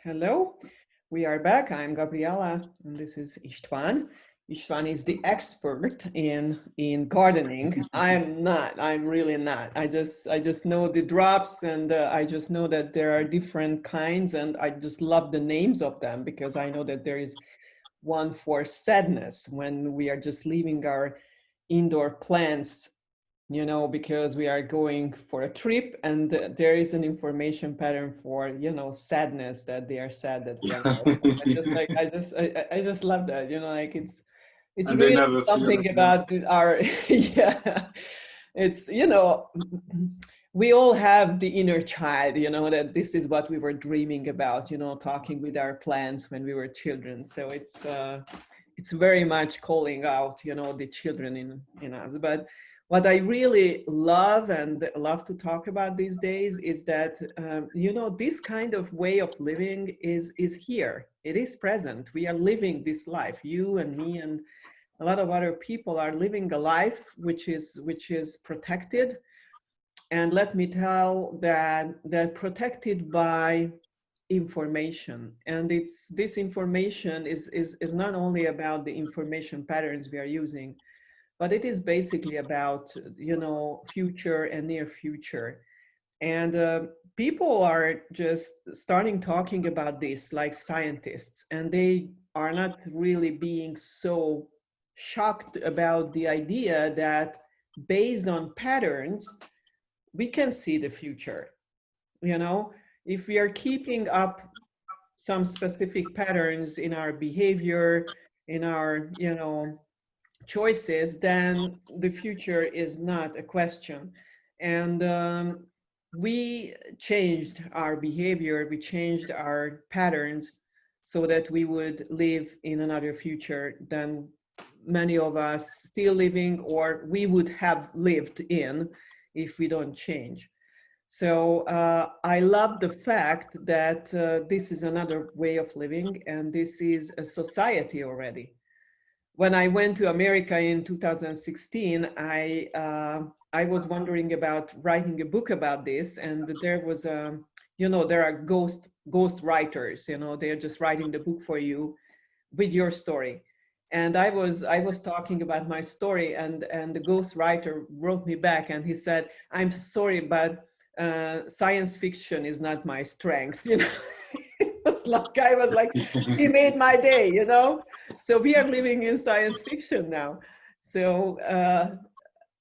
Hello, we are back. I'm Gabriela, and this is Istvan. Istvan is the expert in gardening. I'm not. I'm really not. I just know the drops, and I just know that there are different kinds, and I just love the names of them because I know that there is one for sadness when we are just leaving our indoor plants, because we are going for a trip, and there is an information pattern for, sadness, that they are sad that we are not. I just love that, like it's And they really never feel something it, no? about our yeah, it's, we all have the inner child, that this is what we were dreaming about, talking with our plants when we were children. So it's very much calling out, the children in us. But what I really love and love to talk about these days is that, this kind of way of living is here. It is present. We are living this life. You and me and a lot of other people are living a life which is protected. And let me tell that protected by information. And it's this information is not only about the information patterns we are using, but it is basically about, future and near future. And people are just starting talking about this like scientists, and they are not really being so shocked about the idea that based on patterns we can see the future. If we are keeping up some specific patterns in our behavior, in our, choices, then the future is not a question. And we changed our behavior, we changed our patterns so that we would live in another future than many of us still living, or we would have lived in, if we don't change. So I love the fact that this is another way of living, and this is a society already. When I went to America in 2016, I was wondering about writing a book about this, and there was a, there are ghost writers. They're just writing the book for you with your story. And I was talking about my story, and the ghost writer wrote me back, and he said, "I'm sorry, but science fiction is not my strength." I was like, he made my day. So we are living in science fiction now. So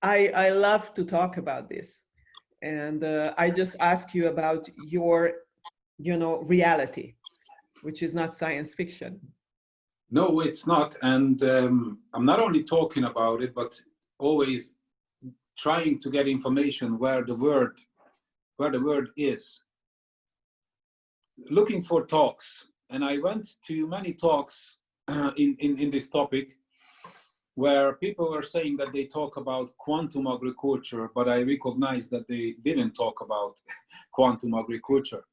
I love to talk about this. And I just ask you about your, reality, which is not science fiction. No, it's not. And I'm not only talking about it, but always trying to get information where the word is. Looking for talks. And I went to many talks in this topic where people were saying that they talk about quantum agriculture, but I recognize that they didn't talk about quantum agriculture.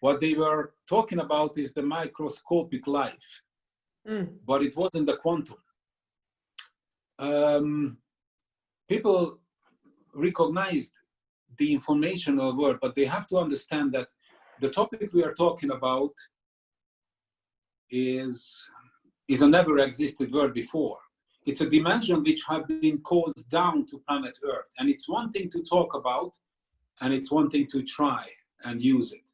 What they were talking about is the microscopic life, but it wasn't the quantum. People recognized the informational word, but they have to understand that the topic we are talking about is a never existed word before. It's a dimension which have been called down to planet Earth. And it's one thing to talk about, and it's one thing to try and use it.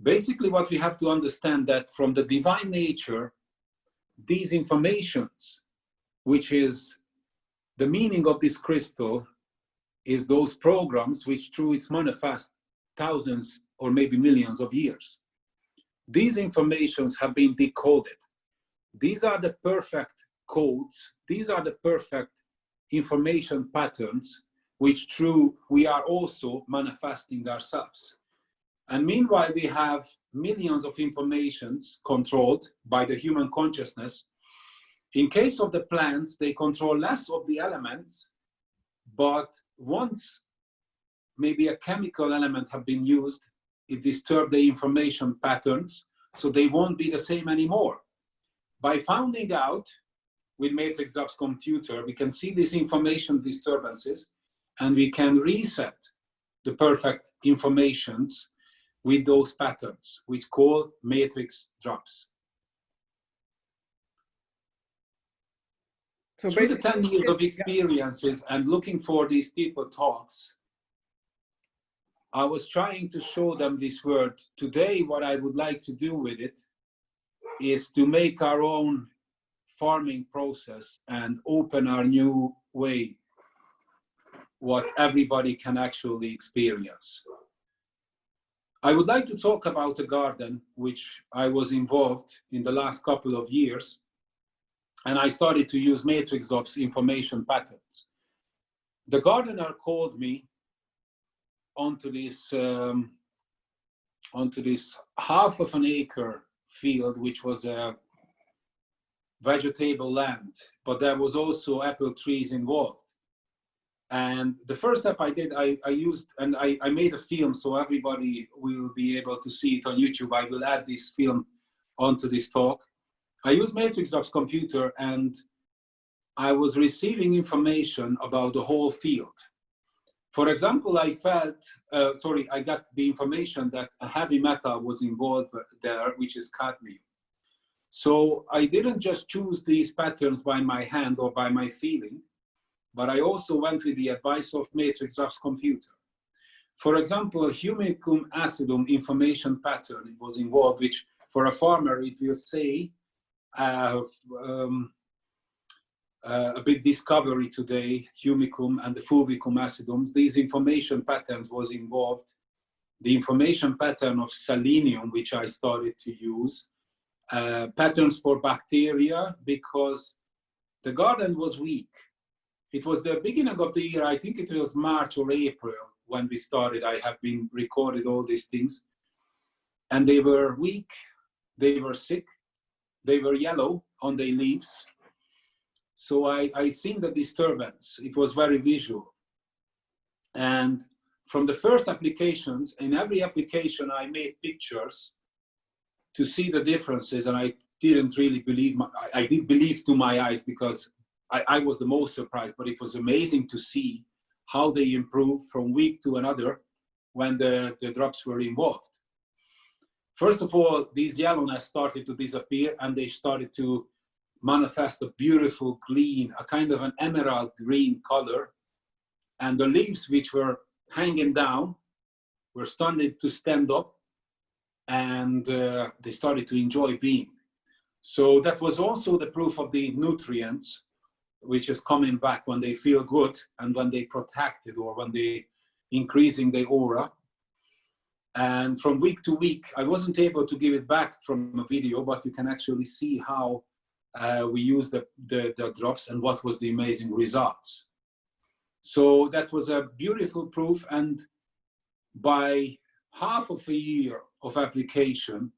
Basically, what we have to understand that from the divine nature, these informations, which is the meaning of this crystal, is those programs which through its manifest thousands or maybe millions of years. These informations have been decoded. These are the perfect codes. These are the perfect information patterns which through we are also manifesting ourselves. And meanwhile, we have millions of informations controlled by the human consciousness. In case of the plants, they control less of the elements, but once maybe a chemical element have been used, it disturbs the information patterns, so they won't be the same anymore. By finding out with Matrix Apps computer, we can see these information disturbances, and we can reset the perfect informations with those patterns, which call matrix drops. So through the 10 years of experiences and looking for these people talks, I was trying to show them this word. Today, what I would like to do with it is to make our own farming process and open our new way, what everybody can actually experience. I would like to talk about a garden which I was involved in the last couple of years, and I started to use matrix drops information patterns. The gardener called me onto this half of an acre field, which was a vegetable land, but there was also apple trees involved. And the first step I did, I used, and I made a film so everybody will be able to see it on YouTube. I will add this film onto this talk. I used matrix drops computer, and I was receiving information about the whole field. For example, I got the information that a heavy metal was involved there, which is cadmium. So I didn't just choose these patterns by my hand or by my feeling, but I also went with the advice of matrix drops computer. For example, Humicum acidum information pattern was involved, which for a farmer, it will say, a big discovery today, Humicum and the Fulvicum acidums. These information patterns was involved. The information pattern of selenium, which I started to use. Patterns for bacteria, because the garden was weak. It was the beginning of the year, I think it was March or April when we started. I have been recorded all these things. And they were weak, they were sick, they were yellow on their leaves. So I seen the disturbance. It was very visual. And from the first applications, in every application I made pictures to see the differences, and I didn't really believe, I did believe to my eyes, because I was the most surprised, but it was amazing to see how they improved from week to another when the drops were involved. First of all, these yellowness started to disappear, and they started to manifest a beautiful green, a kind of an emerald green color. And the leaves which were hanging down were starting to stand up, and they started to enjoy being. So that was also the proof of the nutrients, which is coming back when they feel good and when they protect it, or when they increasing the aura. And from week to week, I wasn't able to give it back from a video, but you can actually see how we used the drops and what was the amazing results. So that was a beautiful proof. And by half of a year of application,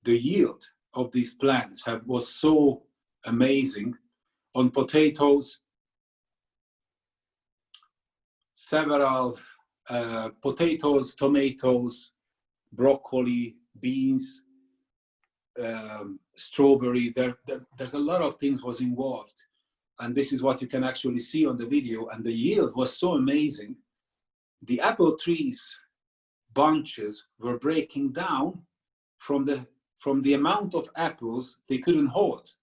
the yield of these plants was so amazing. On potatoes, several potatoes, tomatoes, broccoli, beans, strawberry, there's a lot of things was involved. And this is what you can actually see on the video. And the yield was so amazing. The apple trees bunches were breaking down from the amount of apples they couldn't hold.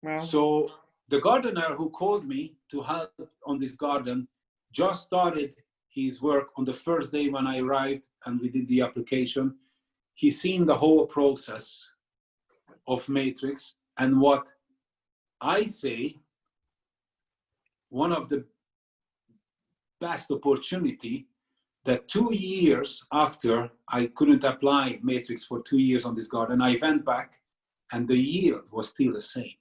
Wow. So the gardener who called me to help on this garden just started his work on the first day when I arrived and we did the application. He seen the whole process of matrix, and what I say, one of the best opportunity, that 2 years after I couldn't apply matrix for 2 years on this garden, I went back and the yield was still the same.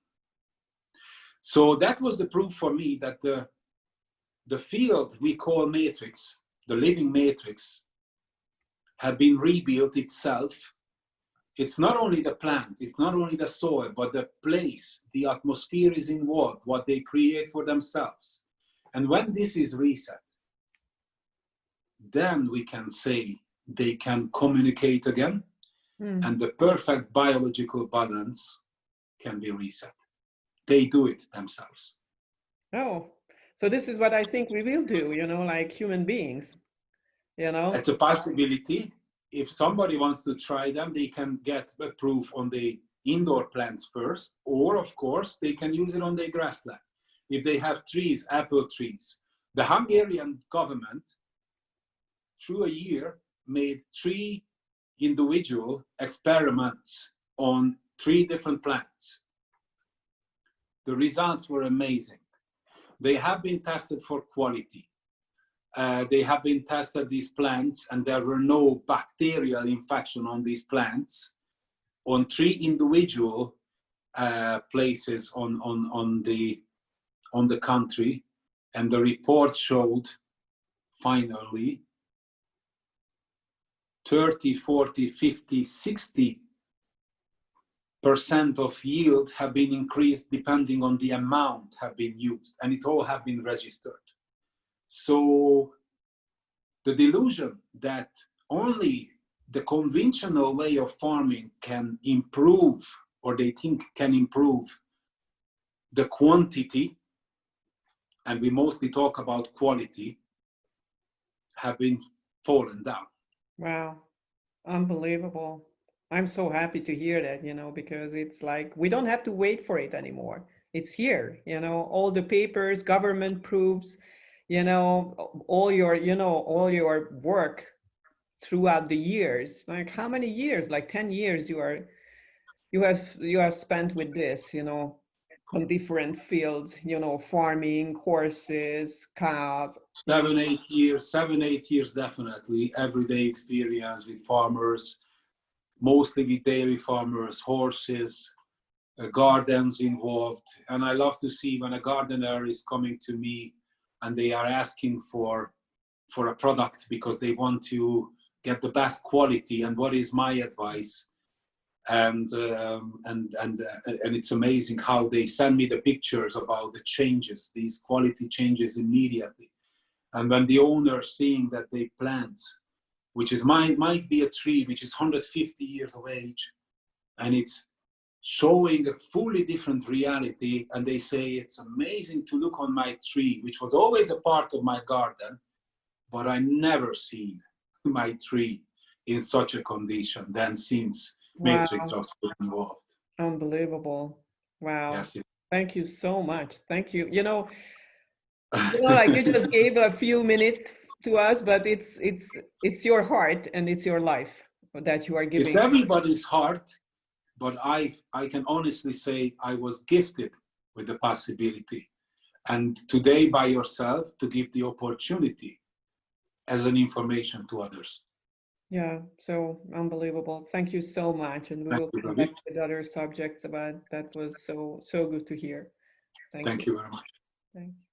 So that was the proof for me that the field we call matrix, the living matrix, have been rebuilt itself. It's not only the plant, it's not only the soil, but the place, the atmosphere is involved, what they create for themselves. And when this is reset, then we can say they can communicate again, and the perfect biological balance can be reset. They do it themselves. Oh, so this is what I think we will do, you know, like human beings, you know? It's a possibility. if somebody wants to try them, they can get a proof on the indoor plants first, or of course, they can use it on their grassland. If they have trees, apple trees. The Hungarian government, through a year, made 3 individual experiments on 3 different plants. The results were amazing. They have been tested for quality. They have been tested, these plants, and there were no bacterial infection on these plants on 3 individual places on the country. And the report showed finally 30, 40, 50, 60% of yield have been increased depending on the amount have been used, and it all have been registered. So the delusion that only the conventional way of farming can improve, or they think can improve the quantity, and we mostly talk about quality, have been fallen down. Wow, unbelievable. I'm so happy to hear that, you know, because it's like we don't have to wait for it anymore. It's here, you know, all the papers, government proofs, you know, all your, you know, all your work throughout the years. Like how many years? Like 10 years you have spent with this, you know, on different fields, you know, farming, horses, cows. 7, 8 years, 7, 8 years, definitely. Everyday experience with farmers, mostly with dairy farmers, horses, gardens involved. And I love to see when a gardener is coming to me and they are asking for a product because they want to get the best quality, and what is my advice? And it's amazing how they send me the pictures about the changes, these quality changes immediately. And when the owner seeing that they plant, which is might be a tree which is 150 years of age, and it's showing a fully different reality, and they say it's amazing to look on my tree, which was always a part of my garden, but I never seen my tree in such a condition than since Matrix was involved. Unbelievable. Wow. Yes. Thank you so much. Thank you. You know, like you just gave a few minutes to us, but it's your heart and it's your life that you are giving. It's everybody's heart, but I can honestly say I was gifted with the possibility. And today by yourself to give the opportunity as an information to others. Yeah, so unbelievable. Thank you so much. And we will come back with other subjects about that. Was so good to hear. Thank you very much. Thank you.